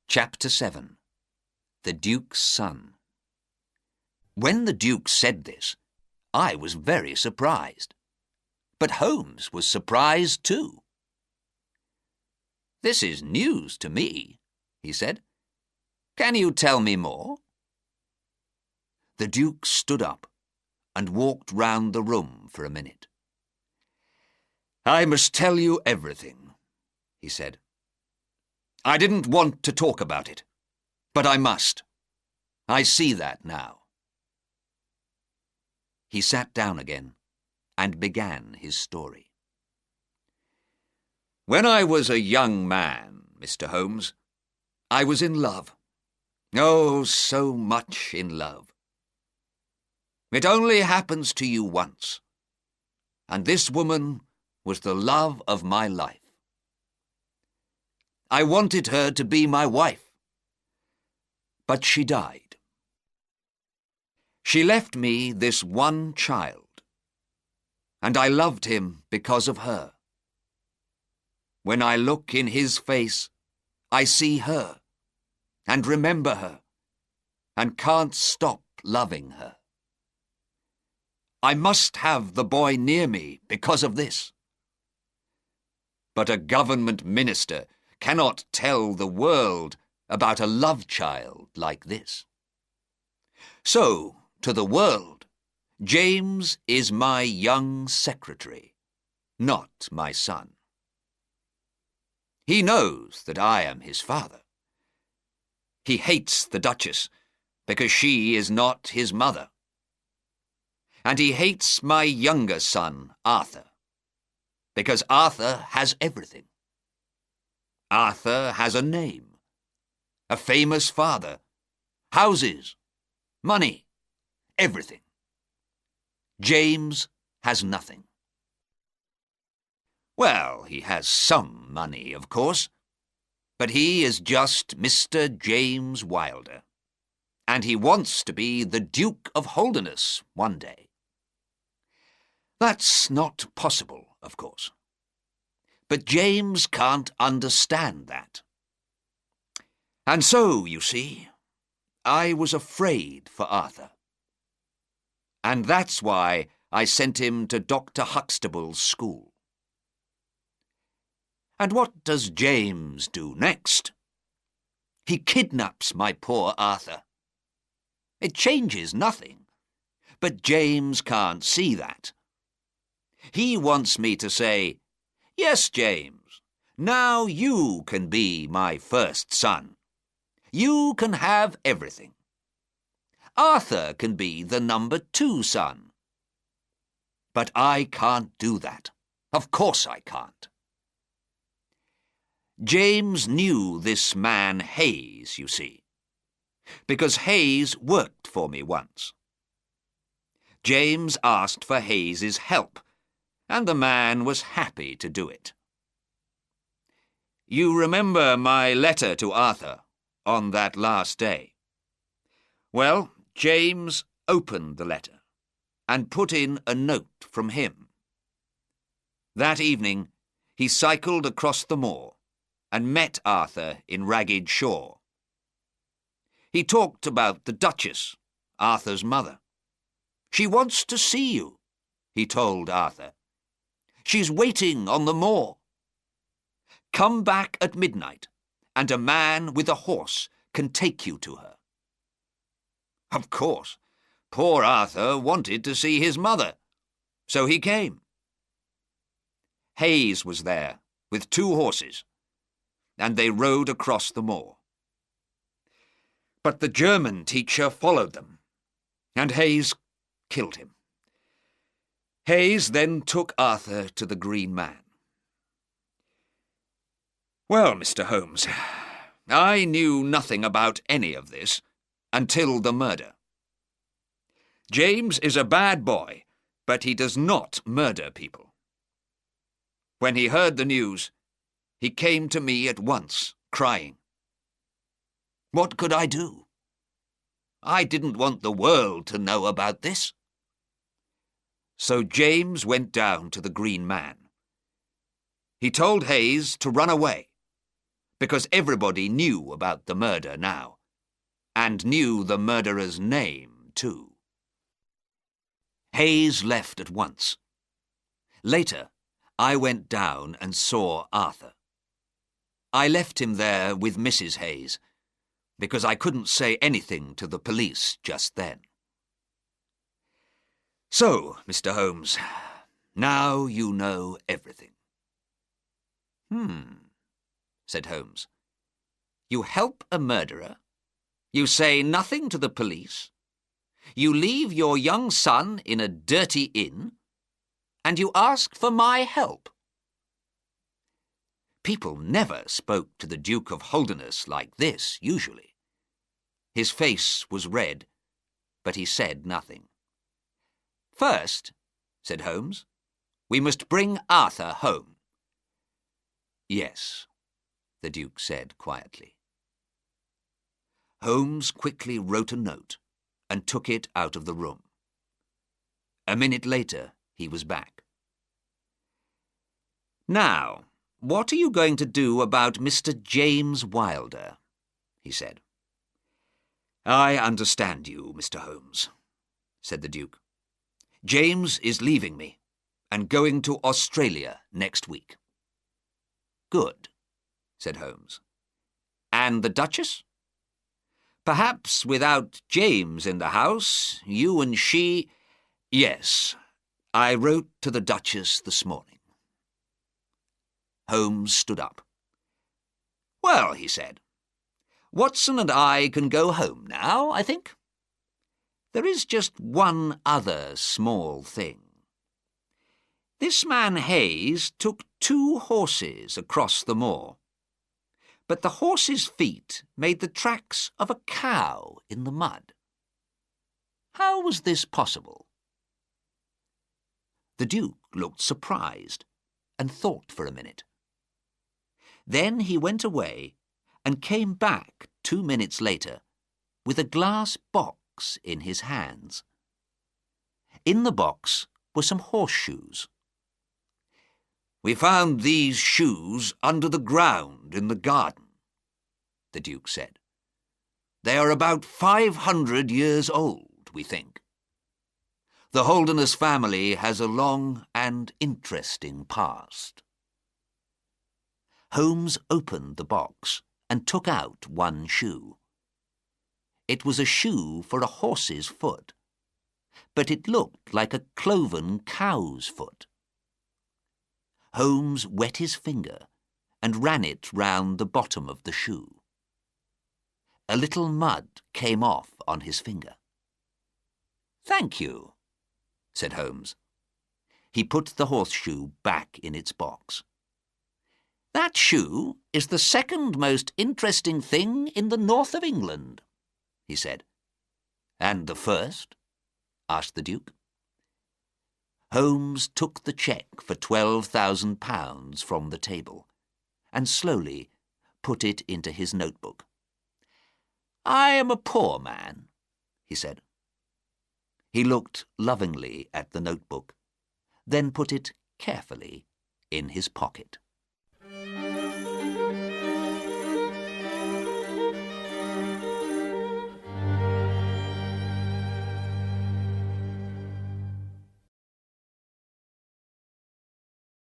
Chapter 7. The Duke's Son. When the Duke said this, I was very surprised. But Holmes was surprised too. "This is news to me," he said. "Can you tell me more?" The Duke stood up and walked round the room for a minute. "I must tell you everything," he said. "I didn't want to talk about it, but I must. I see that now." He sat down again and began his story. "When I was a young man, Mr. Holmes, I was in love. Oh, so much in love. It only happens to you once, and this woman was the love of my life. I wanted her to be my wife, but she died. She left me this one child, and I loved him because of her. When I look in his face, I see her, and remember her, and can't stop loving her. I must have the boy near me because of this. But a government minister cannot tell the world about a love child like this. So, to the world, James is my young secretary, not my son. He knows that I am his father. He hates the Duchess because she is not his mother. And he hates my younger son, Arthur, because Arthur has everything. Arthur has a name, a famous father, houses, money, everything. James has nothing. Well, he has some money, of course, but he is just Mr. James Wilder, and he wants to be the Duke of Holderness one day. That's not possible, of course. But James can't understand that. And so, you see, I was afraid for Arthur. And that's why I sent him to Dr. Huxtable's school. And what does James do next? He kidnaps my poor Arthur. It changes nothing, but James can't see that. He wants me to say, "Yes, James, now you can be my first son. You can have everything. Arthur can be the number 2 son. But I can't do that. Of course I can't." James knew this man Hayes, you see, because Hayes worked for me once. James asked for Hayes's help, and the man was happy to do it. You remember my letter to Arthur on that last day? Well, James opened the letter and put in a note from him. That evening, he cycled across the moor and met Arthur in Ragged Shaw. He talked about the Duchess, Arthur's mother. "She wants to see you," he told Arthur. "She's waiting on the moor. Come back at midnight, and a man with a horse can take you to her." Of course, poor Arthur wanted to see his mother, so he came. Hayes was there with 2 horses, and they rode across the moor. But the German teacher followed them, and Hayes killed him. Hayes then took Arthur to the Green Man. Well, Mr. Holmes, I knew nothing about any of this until the murder. James is a bad boy, but he does not murder people. When he heard the news, he came to me at once, crying. What could I do? I didn't want the world to know about this. So James went down to the Green Man. He told Hayes to run away, because everybody knew about the murder now, and knew the murderer's name too. Hayes left at once. Later, I went down and saw Arthur. I left him there with Mrs. Hayes, because I couldn't say anything to the police just then. So, Mr. Holmes, now you know everything. Said Holmes. You help a murderer? You say nothing to the police? You leave your young son in a dirty inn? And you ask for my help? People never spoke to the Duke of Holderness like this, usually. His face was red, but he said nothing. First, said Holmes, we must bring Arthur home. Yes, the Duke said quietly. Holmes quickly wrote a note and took it out of the room. A minute later, he was back. Now, what are you going to do about Mr. James Wilder? He said. I understand you, Mr. Holmes, said the Duke. James is leaving me and going to Australia next week. Good, said Holmes. And the Duchess? Perhaps without James in the house, you and she— Yes, I wrote to the Duchess this morning. Holmes stood up. Well, he said, Watson and I can go home now, I think. There is just one other small thing. This man Hayes took 2 horses across the moor, but the horses' feet made the tracks of a cow in the mud. How was this possible? The Duke looked surprised and thought for a minute. Then he went away and came back 2 minutes later with a glass box in his hands. In the box were some horseshoes. We found these shoes under the ground in the garden, the Duke said. They are about 500 years old, we think. The Holderness family has a long and interesting past. Holmes opened the box and took out one shoe. It was a shoe for a horse's foot, but it looked like a cloven cow's foot. Holmes wet his finger and ran it round the bottom of the shoe. A little mud came off on his finger. Thank you, said Holmes. He put the horseshoe back in its box. That shoe is the second most interesting thing in the north of England, he said. And the first? Asked the Duke. Holmes took the cheque for £12,000 from the table and slowly put it into his notebook. I am a poor man, he said. He looked lovingly at the notebook, then put it carefully in his pocket.